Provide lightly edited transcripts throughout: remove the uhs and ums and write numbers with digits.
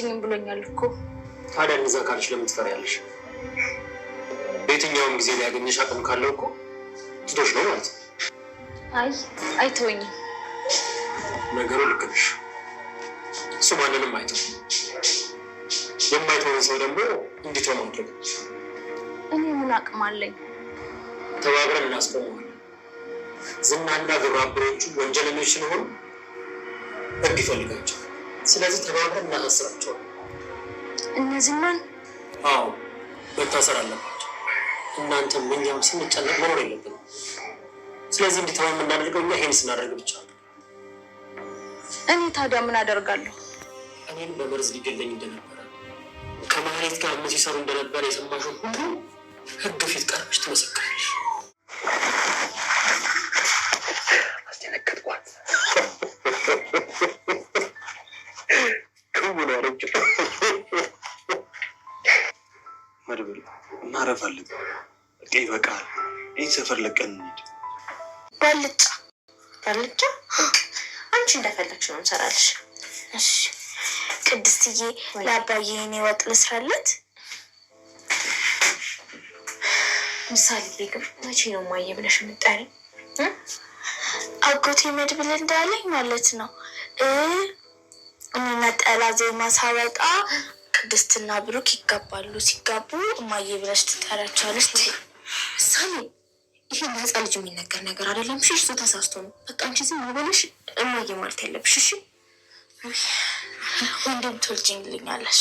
አትወጂኝም ብሎኛል እኮ። ታዲያ እንደዛ ካልሽ ለምን ትፈሪያለሽ? በየትኛውም ጊዜ ሊያገኝሽ አቅም ካለው እኮ ትቶሽ ነው ማለት ነው። አይ አይተወኝም። ነገሩ ልክ ነሽ። እሱ ማንንም አይተው የማይተውን ሰው ደግሞ እንዲተው ማድረግ። እኔ ምን አቅም አለኝ? ተባብረን እናስቆመዋለን። ዝናና ግብረ አበሮቹ ወንጀለኞች ስለሆኑ ህግ ይፈልጋቸዋል። ስለዚህ ተባብረን እናሳስራቸዋለን። እነዚህን? አዎ መታሰር አለባቸው። እናንተም እኛም ስንጨነቅ መኖር የለብንም። ስለዚህ እንዲተው የምናደርገው እኛ ይሄን ስናደርግ ብቻ ነው። እኔ ታዲያ ምን አደርጋለሁ? እኔም በመርዝ ሊገለኝ እንደነበረ ከማህሌት ጋር ምን ሲሰሩ እንደነበረ የሰማሽው ሁሉ ህግ ፊት ቀርበሽ ትመሰክራለሽ። አስደነገጥኳት። ክቡን አረጅ መድብል ማረፍ አለብን። በቃ ይበቃል። ይህ ሰፈር ለቀን እንሂድ። ባልጫ አንቺ እንደፈለግሽ ነው እንሰራልሽ። እሺ ቅድስትዬ ለአባዬ እኔ ወጥ ልስራለት። ምሳሌ ግን መቼ ነው ማየ ብለሽ የምጠሪኝ? አጎቴ መድብል እንዳለኝ ማለት ነው። ነጠላ ዜማ ሳወጣ ቅድስትና ብሩክ ይጋባሉ። ሲጋቡ እማዬ ብለሽ ትጠሪያቸዋለሽ። ምሳሌ ይሄ ለህፃን ልጅ የሚነገር ነገር አይደለም። እሺ እሱ ተሳስቶ ነው። በቃ አንቺ ዝም ብለሽ እማዬ ማለት ያለብሽ። እሺ ወንድም ትወልጂልኛለሽ?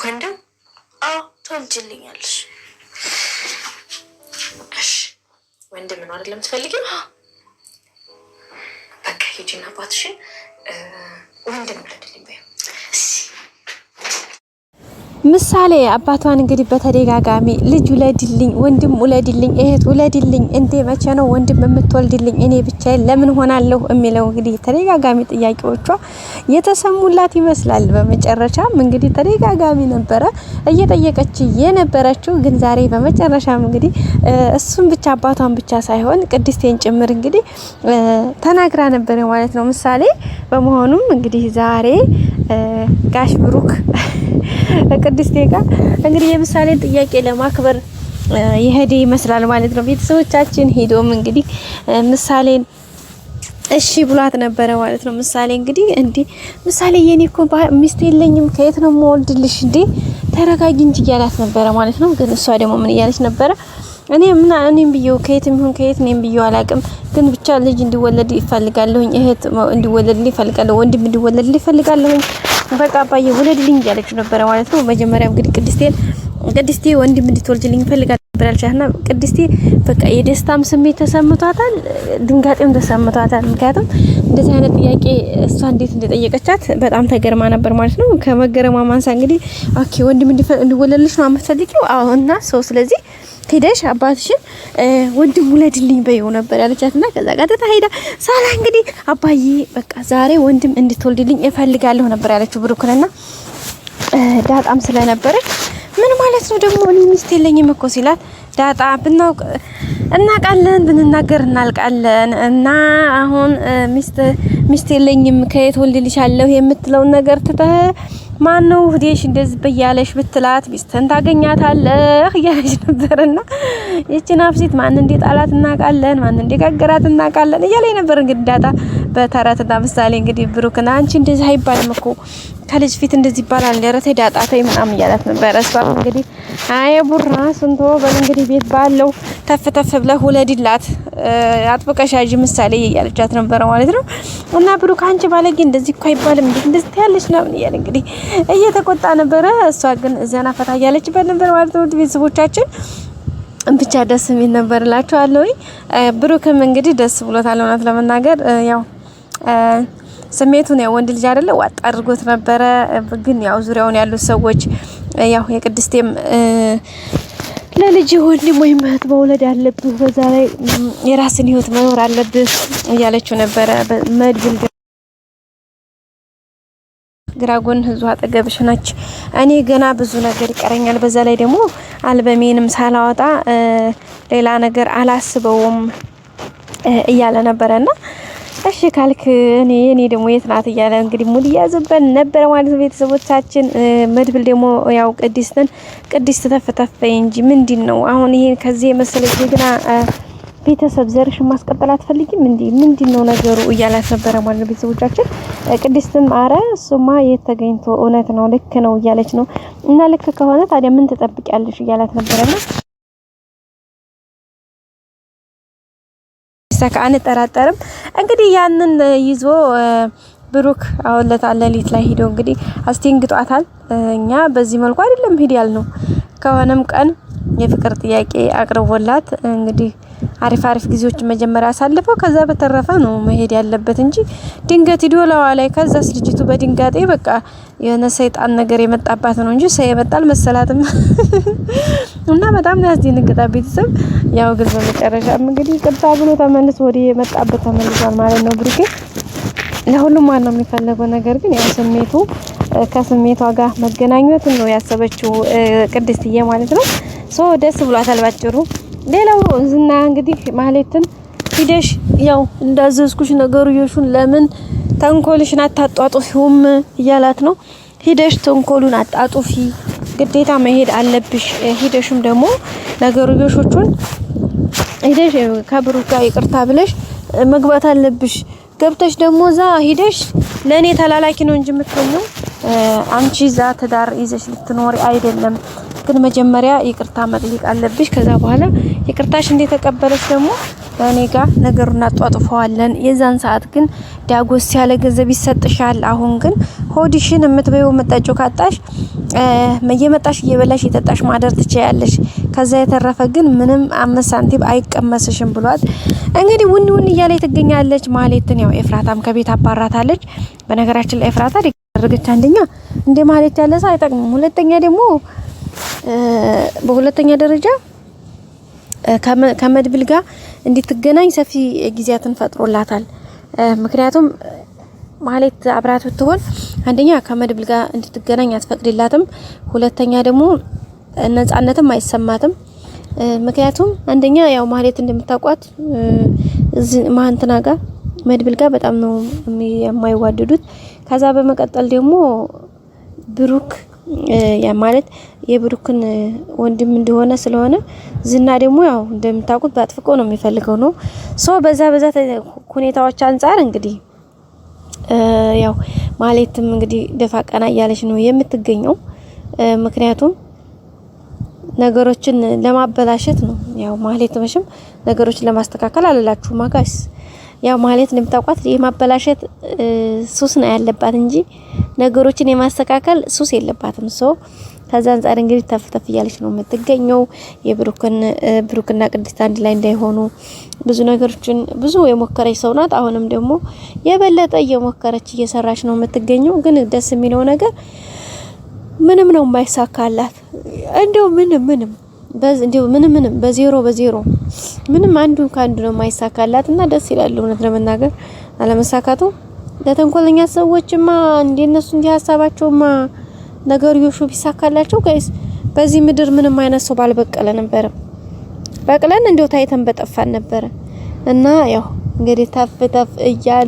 ወንድም? አዎ ትወልጂልኛለሽ። እሺ ወንድም ነው አይደለም ትፈልጊው? በቃ ሂጂና አባትሽን ወንድም ውለድልኝ በይው። ምሳሌ አባቷን እንግዲህ በተደጋጋሚ ልጅ ውለድልኝ፣ ወንድም ውለድልኝ፣ እህት ውለድልኝ፣ እንዴ መቼ ነው ወንድም የምትወልድልኝ? እኔ ብቻዬን ለምን ሆናለሁ የሚለው እንግዲህ ተደጋጋሚ ጥያቄዎቿ የተሰሙላት ይመስላል። በመጨረሻም እንግዲህ ተደጋጋሚ ነበረ እየጠየቀች የነበረችው። ግን ዛሬ በመጨረሻም እንግዲህ እሱን ብቻ አባቷን ብቻ ሳይሆን ቅድስቴን ጭምር እንግዲህ ተናግራ ነበር ማለት ነው ምሳሌ። በመሆኑም እንግዲህ ዛሬ ጋሽ ብሩክ ቅድስቴ ጋር እንግዲህ የምሳሌን ጥያቄ ለማክበር ይሄድ ይመስላል ማለት ነው። ቤተሰቦቻችን ሄዶም እንግዲህ ምሳሌን እሺ ብሏት ነበረ ማለት ነው። ምሳሌ እንግዲህ እንዴ ምሳሌ የኔ እኮ ሚስት የለኝም ከየት ነው የምወልድልሽ እንዴ ተረጋጊ እንጂ እያላት ነበረ ማለት ነው። ግን እሷ ደግሞ ምን እያለች ነበረ? እኔም ብየው ከየትም ይሁን ከየት እኔም ብየው አላቅም፣ ግን ብቻ ልጅ እንዲወለድ ይፈልጋለሁኝ፣ እህት እንዲወለድልኝ ይፈልጋለሁ፣ ወንድም እንዲወለድልኝ ይፈልጋለሁኝ፣ በቃ አባዬ ውለድልኝ እያለች ነበረ ማለት ነው። መጀመሪያ እንግዲህ ቅድስቴ ወንድም እንድትወልጅልኝ ይፈልጋል ብላለችና ቅድስቴ በቃ የደስታም ስሜት ተሰምቷታል፣ ድንጋጤም ተሰምቷታል። ምክንያቱም እንደዚህ አይነት ጥያቄ እሷ እንዴት እንደጠየቀቻት በጣም ተገርማ ነበር ማለት ነው። ከመገረማ ማንሳ እንግዲህ ኦኬ ወንድም እንዲወለድልሽ ነው የምትፈልጊው? አዎ እና ሰው ስለዚህ ሄደሽ አባትሽን ወንድም ውለድልኝ በይው ነበር ያለቻትና ከዛ ቀጥታ ሄዳ ሳላ እንግዲህ አባዬ በቃ ዛሬ ወንድም እንድትወልድልኝ እፈልጋለሁ ነበር ያለችው ብሩክንና ዳጣም ስለነበረች ምን ማለት ነው ደግሞ እኔ ሚስት የለኝም እኮ ሲላት ዳጣ ብናውቅ እናቃለን ብንናገር እናልቃለን እና አሁን ሚስት የለኝም ከየት ወልድልሻለሁ የምትለው ነገር ትተህ ማን ነው ህዴሽ እንደዚህ በያለሽ ብትላት ሚስትን ታገኛታለህ እያለች ነበርና እቺን አፍሲት ማን እንደጣላት እናቃለን ማን እንደጋገራት እናቃለን እያለች ነበር። እንግዲህ ዳጣ በተረትና ምሳሌ እንግዲህ ብሩክና አንቺ እንደዚህ አይባልም እኮ ከልጅ ፊት እንደዚህ ይባላል ለረተ ዳጣ ተይ ምናምን እያላት ነበር። እሷ እንግዲህ አይ ቡራ ስንቶ በል እንግዲህ ቤት ባለው ተፍ ብለህ ውለድላት አጥብቀሽ ያዥ ምሳሌ እያለቻት ነበር ማለት ነው። እና ብሩክ አንቺ ባለጌ እንደዚህ እኮ አይባልም እንደዚህ ታያለሽ ነው እያለ እንግዲህ እየተቆጣ ነበረ። እሷ ግን ዘና ፈታ እያለችበት ነበር ማለት ነው። ቤተሰቦቻችን ብቻ ደስ የሚል ነበር እላችኋለሁ። ብሩክም እንግዲህ ደስ ብሎታል እውነት ለመናገር ያው ስሜቱን ያው ወንድ ልጅ አይደለ ዋጣ አድርጎት ነበረ። ግን ያው ዙሪያውን ያሉት ሰዎች ያው የቅድስቴም ለልጅ ወንድም ወይም እህት መውለድ አለብህ፣ በዛ ላይ የራስን ህይወት መኖር አለብህ እያለችው ነበረ። መድብል ግራጎን ህዝብ አጠገብሽ ነች፣ እኔ ገና ብዙ ነገር ይቀረኛል፣ በዛ ላይ ደግሞ አልበሜንም ሳላወጣ ሌላ ነገር አላስበውም እያለ ነበረና እሺ ካልክ እኔ ደግሞ የት ናት እያለ እንግዲህ ሙድ ያዘበን ነበር ማለት ቤተሰቦቻችን። መድብል ደግሞ ያው ቅድስት ተፈተፈኝ እንጂ ምንድነው አሁን ይሄን ከዚህ የመሰለ ጀግና ቤተሰብ ዘርሽን ማስቀጠል አትፈልጊም እንዴ? ምንድነው ነገሩ እያላት ነበረ ማለት ቤተሰቦቻችን። ቅድስትም አረ እሱማ የት ተገኝቶ እውነት ነው ልክ ነው እያለች ነው። እና ልክ ከሆነ ታዲያ ምን ትጠብቂያለሽ እያላት ነበረና ሳካ አንጠራጠርም እንግዲህ ያንን ይዞ ብሩክ አውለታ ሌሊት ላይ ሄዶ እንግዲህ አስቴንግጧታል። እኛ በዚህ መልኩ አይደለም ሄድ ያልነው ከሆነም ቀን የፍቅር ጥያቄ አቅርቦላት እንግዲህ አሪፍ ጊዜዎች መጀመሪያ አሳልፈው ከዛ በተረፈ ነው መሄድ ያለበት እንጂ ድንገት ሂዶ ላይ ከዛስ ልጅቱ በድንጋጤ በቃ የሆነ ሰይጣን ነገር የመጣባት ነው እንጂ ሰው የመጣል መሰላትም እና በጣም ያስደነግጣ ቤተሰብ። ያው ግን በመጨረሻም እንግዲህ ቅርታ ብሎ ተመልሶ ወደ የመጣበት ተመልሷል ማለት ነው። ብሩኬ ለሁሉም ማን ነው የሚፈልገው ነገር ግን ያው ስሜቱ ከስሜቷ ጋር መገናኘት ነው ያሰበችው ቅድስትዬ ማለት ነው። ደስ ብሏታል ባጭሩ። ሌላው ዝና እንግዲህ ማህሌትን ሂደሽ ያው እንዳዘዝኩሽ ነገሩን ለምን ተንኮልሽን አታጧጡፊውም እያላት ነው። ሂደሽ ተንኮሉን አጣጡፊ ግዴታ መሄድ አለብሽ። ሂደሽም ደግሞ ነገሩን ሂደሽ ከብሩክ ጋር ይቅርታ ብለሽ መግባት አለብሽ። ገብተሽ ደግሞ ዛ ሂደሽ ለኔ ተላላኪ ነው እንጂ የምትሆነው አንቺ ዛ ትዳር ይዘሽ ልትኖሪ አይደለም። ግን መጀመሪያ ይቅርታ መጠየቅ አለብሽ። ከዛ በኋላ ይቅርታሽ እንደተቀበለሽ ደግሞ ለኔ ጋር ነገሩን አጧጥፈዋለን። የዛን ሰዓት ግን ዳጎስ ያለ ገንዘብ ይሰጥሻል። አሁን ግን ሆዲሽን የምትበይው መጣጭው ካጣሽ እየመጣሽ እየበላሽ እየጠጣሽ ማደር ትችያለሽ። ከዛ የተረፈ ግን ምንም 5 ሳንቲም አይቀመስሽም ብሏት እንግዲህ ውን እያለ ትገኛለች። ማህሌትን ያው ኤፍራታም ከቤት አባራታለች። በነገራችን ላይ ኤፍራታ ደረገች አንደኛ እንደ ማህሌት ያለ ሰው አይጠቅምም። ሁለተኛ ደግሞ በሁለተኛ ደረጃ ከመድብል ጋር እንድትገናኝ ሰፊ ጊዜያትን ፈጥሮላታል። ምክንያቱም ማህሌት አብራት ብትሆን አንደኛ ከመድብል ጋር እንድትገናኝ አትፈቅድላትም። ሁለተኛ ደግሞ ነፃነትም አይሰማትም። ምክንያቱም አንደኛ ያው ማህሌት እንደምታውቋት ማንተና ጋር መድብል ጋር በጣም ነው የማይዋደዱት። ከዛ በመቀጠል ደግሞ ብሩክ ማለት የብሩክን ወንድም እንደሆነ ስለሆነ ዝና ደግሞ ያው እንደምታውቁት ባጥፍቆ ነው የሚፈልገው ነው። በዛ ሁኔታዎች አንፃር እንግዲህ ያው ማህሌትም እንግዲህ ደፋ ቀና እያለች ነው የምትገኘው። ምክንያቱም ነገሮችን ለማበላሸት ነው። ያው ማህሌት መቼም ነገሮችን ለማስተካከል አለላችሁ ማጋስ ያው ማህሌት እንደምታውቋት የማበላሸት ሱስ ነው ያለባት እንጂ ነገሮችን የማስተካከል ሱስ የለባትም። ከዛ አንፃር እንግዲህ ተፍተፍ እያለች ነው የምትገኘው። ብሩክና ቅድስት አንድ ላይ እንዳይሆኑ ብዙ ነገሮችን ብዙ የሞከረች ሰው ናት። አሁንም ደግሞ የበለጠ እየሞከረች እየሰራች ነው የምትገኘው። ግን ደስ የሚለው ነገር ምንም ነው የማይሳካላት። እንደው ምንም በዜሮ ምንም አንዱ ካንዱ ነው የማይሳካላት እና ደስ ይላል። እውነት ለመናገር አለመሳካቱ ለተንኮለኛ ሰዎችማ እንደነሱ እንዲህ ሐሳባቸውማ ነገሩ ይሹ ቢሳካላቸው ጋይስ በዚህ ምድር ምንም አይነት ሰው ባልበቀለ ነበር። በቅለን እንደው ታይተን በጠፋን ነበር። እና ያው እንግዲህ ተፍ እያለ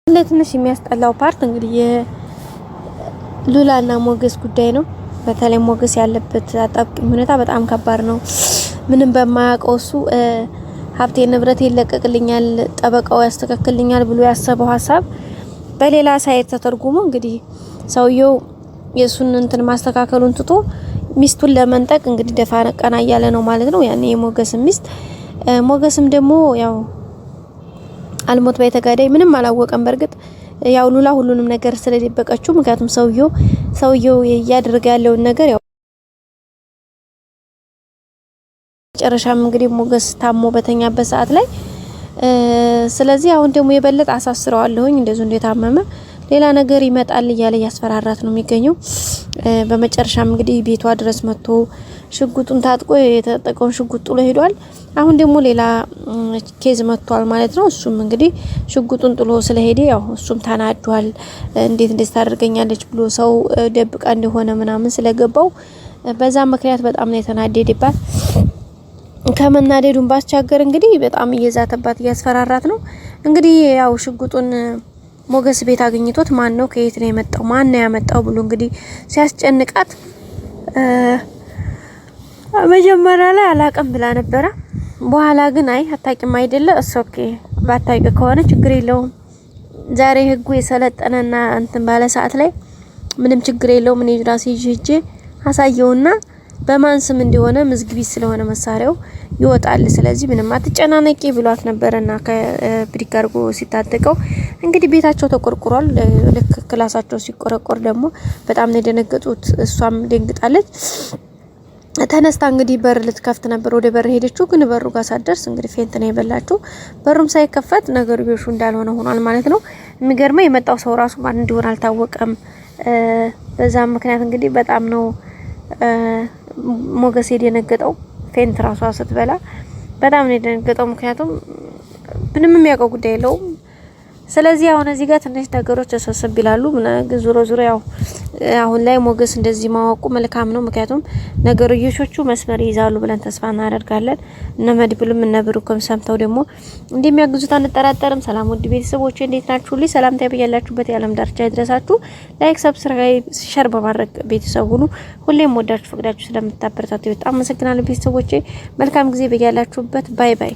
ለትንሽ የሚያስጠላው ፓርት እንግዲህ የሉላና ሞገስ ጉዳይ ነው። በተለይ ሞገስ ያለበት አጣብቂኝ ሁኔታ በጣም ከባድ ነው። ምንም በማያውቀው እሱ ሀብቴ ንብረት ይለቀቅልኛል፣ ጠበቃው ያስተካክልኛል ብሎ ያሰበው ሀሳብ በሌላ ሳይት ተተርጉሞ እንግዲህ ሰውየው የሱን እንትን ማስተካከሉን ትቶ ሚስቱን ለመንጠቅ እንግዲህ ደፋ ቀና እያለ ነው ማለት ነው። ያኔ የሞገስ ሚስት ሞገስም ደግሞ ያው አልሞት ባይተጋዳይ ምንም አላወቀም። በርግጥ ያው ሉላ ሁሉንም ነገር ስለደበቀችው ምክንያቱም ሰውየው ያያደረገ ያለውን ነገር ያው መጨረሻም እንግዲህ ሞገስ ታሞ በተኛበት ሰዓት ላይ ስለዚህ አሁን ደግሞ የበለጠ አሳስረዋለሁኝ እንደዚህ እንደታመመ ሌላ ነገር ይመጣል እያለ ያስፈራራት ነው የሚገኘው። በመጨረሻም እንግዲህ ቤቷ ድረስ መጥቶ ሽጉጡን ታጥቆ የተጠቀውን ሽጉጥ ጥሎ ሄዷል። አሁን ደግሞ ሌላ ኬዝ መጥቷል ማለት ነው። እሱም እንግዲህ ሽጉጡን ጥሎ ስለሄደ ያው እሱም ተናዷል። እንዴት ታደርገኛለች ብሎ ሰው ደብቃ እንደሆነ ምናምን ስለገባው በዛ ምክንያት በጣም ነው የተናደደባት። ከመናደዱን ባስቻገር እንግዲህ በጣም እየዛተባት እያስፈራራት ነው። እንግዲህ ያው ሽጉጡን ሞገስ ቤት አግኝቶት ማን ነው ከየት ነው የመጣው ማን ነው ያመጣው ብሎ እንግዲህ ሲያስጨንቃት መጀመሪያ ላይ አላቀም ብላ ነበረ። በኋላ ግን አይ አታቂም አይደለ ኦኬ ባታቂ ከሆነ ችግር የለውም ዛሬ ህጉ የሰለጠነና እንትን ባለ ሰዓት ላይ ምንም ችግር የለውም እኔ ራሴ ሄጄ አሳየውና በማን ስም እንደሆነ መዝግቢ ስለሆነ መሳሪያው ይወጣል ስለዚህ ምንም አትጨናነቂ ብሏት ነበርና ከብሪክ አርጎ ሲታጠቀው እንግዲህ ቤታቸው ተቆርቁሯል። ልክ ክላሳቸው ሲቆረቆር ደግሞ በጣም ነው የደነገጡት። እሷም ደንግጣለች። ተነስታ እንግዲህ በር ልትከፍት ነበር ወደ በር ሄደችው። ግን በሩ ጋር ሳደርስ እንግዲህ ፌንት ነው የበላችው። በሩም ሳይከፈት ነገር ቢሹ እንዳልሆነ ሆኗል ማለት ነው። የሚገርመው የመጣው ሰው ራሱ ማን እንደሆነ አልታወቀም። በዛ ምክንያት እንግዲህ በጣም ነው ሞገስ የደነገጠው። ፌንት ራሷ ስትበላ በጣም ነው የደነገጠው። ምክንያቱም ምንም የሚያውቀው ጉዳይ የለውም። ስለዚህ አሁን እዚህ ጋር ትንሽ ነገሮች ተሰብስብ ይላሉ። ዙሮ ያው አሁን ላይ ሞገስ እንደዚህ ማወቁ መልካም ነው። ምክንያቱም ነገሮቹ መስመር ይዛሉ ብለን ተስፋ እናደርጋለን። እነ መድብልም እነ ብሩክም ሰምተው ደግሞ እንደሚያግዙት አንጠራጠርም። ሰላም ውድ ቤተሰቦቼ እንዴት ናችሁ? ሰላምታ ያያላችሁበት የዓለም ዳርቻ ይድረሳችሁ። ላይክ፣ ሰብስክራይብ፣ ሼር በማድረግ ቤተሰብ ሁኑ። ሁሌም ወዳችሁ ፈቅዳችሁ ስለምታበረታቱ በጣም አመሰግናለሁ ቤተሰቦቼ። መልካም ጊዜ በያላችሁበት። ባይ ባይ።